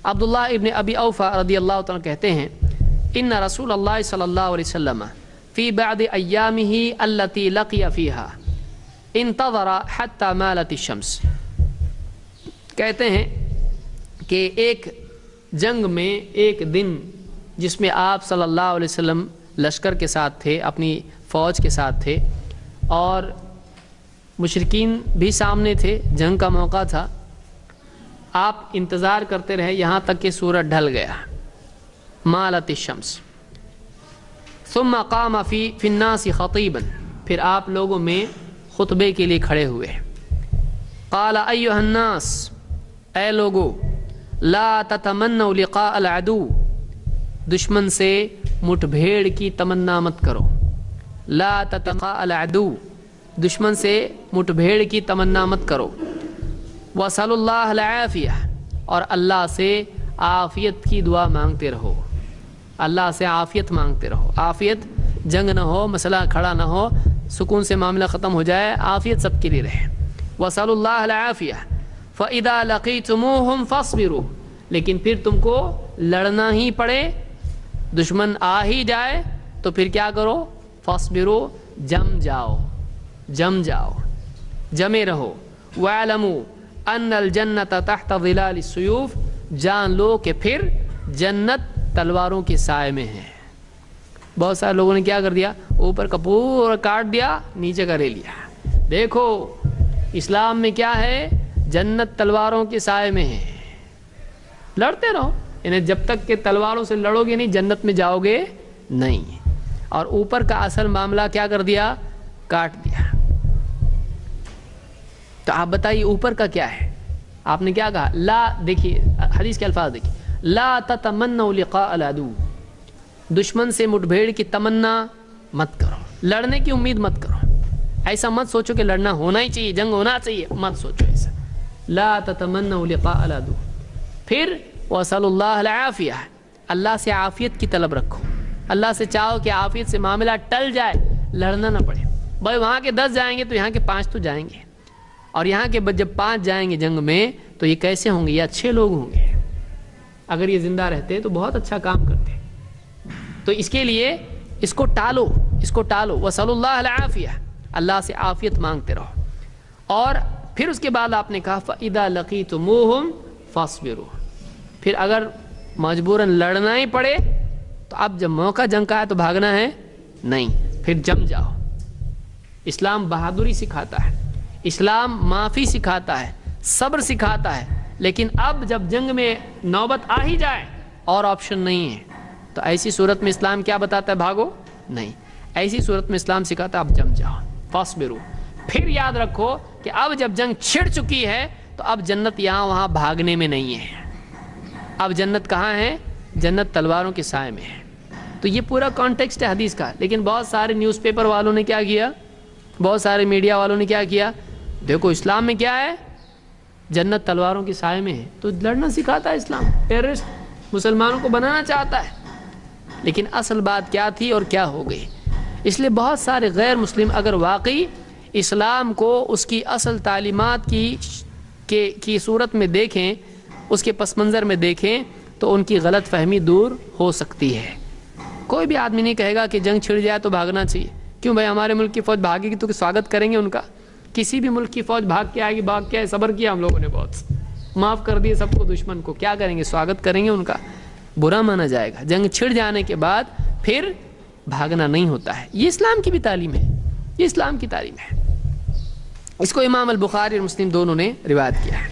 عبداللہ ابن ابی اوفا رضی اللہ تعالیٰ کہتے ہیں ان رسول اللہ صلی اللہ علیہ وسلم فی بعض ایامہ التی لقی فیہا انتظر حتی مالت الشمس. کہتے ہیں کہ ایک جنگ میں ایک دن جس میں آپ صلی اللہ علیہ وسلم لشکر کے ساتھ تھے، اپنی فوج کے ساتھ تھے، اور مشرکین بھی سامنے تھے، جنگ کا موقع تھا. آپ انتظار کرتے رہے یہاں تک کہ سورج ڈھل گیا، مالت الشمس. ثم قام فی الناس خطیبا، پھر آپ لوگوں میں خطبے کے لیے کھڑے ہوئے. قال ایھا الناس، اے لوگو، لا تتمنوا لقاء العدو، دشمن سے مٹ بھیڑ کی تمنا مت کرو. لا تتقاء العدو، دشمن سے مٹ بھیڑ کی تمنا مت کرو. وصل اللہ العافیہ، اور اللہ سے عافیت کی دعا مانگتے رہو. اللہ سے عافیت مانگتے رہو. عافیت، جنگ نہ ہو، مسئلہ کھڑا نہ ہو، سکون سے معاملہ ختم ہو جائے، عافیت سب کے لیے رہے. وصل اللہ العافیہ. فاذا لقیتموہم فاصبروا، لیکن پھر تم کو لڑنا ہی پڑے، دشمن آ ہی جائے تو پھر کیا کرو؟ فاصبروا، جم جاؤ، جم جاؤ، جمے رہو. واعلموا ان الجنت تحت ظلال السیوف، جان لو کہ پھر جنت تلواروں کے سائے میں ہے. بہت سارے لوگوں نے کیا کر دیا؟ اوپر کا پورا کاٹ دیا، نیچے کا لے لیا. دیکھو اسلام میں کیا ہے؟ جنت تلواروں کے سائے میں ہے. لڑتے رہو، انہیں جب تک کہ تلواروں سے لڑو گے نہیں جنت میں جاؤ گے نہیں. اور اوپر کا اصل معاملہ کیا کر دیا؟ کاٹ دیا. تو آپ بتائیے اوپر کا کیا ہے؟ آپ نے کیا کہا؟ لا، دیکھیے حدیث کے الفاظ دیکھیے، لا تتمنوا لقاء العدو، دشمن سے مٹ بھیڑ کی تمنا مت کرو، لڑنے کی امید مت کرو. ایسا مت سوچو کہ لڑنا ہونا ہی چاہیے، جنگ ہونا چاہیے، مت سوچو ایسا. لا تتمنوا لقاء العدو. پھر وصل اللہ العافیہ، اللہ سے عافیت کی طلب رکھو. اللہ سے چاہو کہ عافیت سے معاملہ ٹل جائے، لڑنا نہ پڑے. بھائی وہاں کے 10 جائیں گے تو یہاں کے 5 تو جائیں گے، اور یہاں کے جب 5 جائیں گے جنگ میں تو یہ کیسے ہوں گے؟ یہ اچھے لوگ ہوں گے. اگر یہ زندہ رہتے تو بہت اچھا کام کرتے. تو اس کے لیے اس کو ٹالو، اس کو ٹالو. وصل اللہ العافیہ، اللہ سے عافیت مانگتے رہو. اور پھر اس کے بعد آپ نے کہا فَإِذَا لَقِيتُمُوهُمْ فَاصْبِرُوا، پھر اگر مجبوراً لڑنا ہی پڑے تو اب جب موقع جنگ کا ہے تو بھاگنا ہے نہیں، پھر جم جاؤ. اسلام بہادری سکھاتا ہے، اسلام معافی سکھاتا ہے، صبر سکھاتا ہے. لیکن اب جب جنگ میں نوبت آ ہی جائے اور آپشن نہیں ہے تو ایسی صورت میں اسلام کیا بتاتا ہے؟ بھاگو نہیں. ایسی صورت میں اسلام سکھاتا ہے اب جم جاؤ، فاصبروا. پھر یاد رکھو کہ اب جب جنگ چھڑ چکی ہے تو اب جنت یہاں وہاں بھاگنے میں نہیں ہے. اب جنت کہاں ہے؟ جنت تلواروں کے سائے میں ہے. تو یہ پورا کانٹیکسٹ ہے حدیث کا. لیکن بہت سارے نیوز پیپر والوں نے کیا کیا؟ بہت سارے میڈیا والوں نے کیا کیا؟ دیکھو اسلام میں کیا ہے؟ جنت تلواروں کے سائے میں ہے. تو لڑنا سکھاتا ہے اسلام. ٹیررسٹ مسلمانوں کو بنانا چاہتا ہے. لیکن اصل بات کیا تھی اور کیا ہو گئی؟ اس لیے بہت سارے غیر مسلم اگر واقعی اسلام کو اس کی اصل تعلیمات کی صورت میں دیکھیں، اس کے پس منظر میں دیکھیں، تو ان کی غلط فہمی دور ہو سکتی ہے. کوئی بھی آدمی نہیں کہے گا کہ جنگ چھڑ جائے تو بھاگنا چاہیے. کیوں بھائی؟ ہمارے ملک کی فوج بھاگے گی تو سواگت کریں گے ان کا. کسی بھی ملک کی فوج بھاگ کے آئے گی، بھاگ کے آئے، صبر کیا ہم لوگوں نے، بہت معاف کر دیے سب کو، دشمن کو کیا کریں گے؟ سواگت کریں گے ان کا. برا مانا جائے گا. جنگ چھڑ جانے کے بعد پھر بھاگنا نہیں ہوتا ہے. یہ اسلام کی بھی تعلیم ہے، یہ اسلام کی تعلیم ہے. اس کو امام البخاری اور مسلم دونوں نے روایت کیا ہے.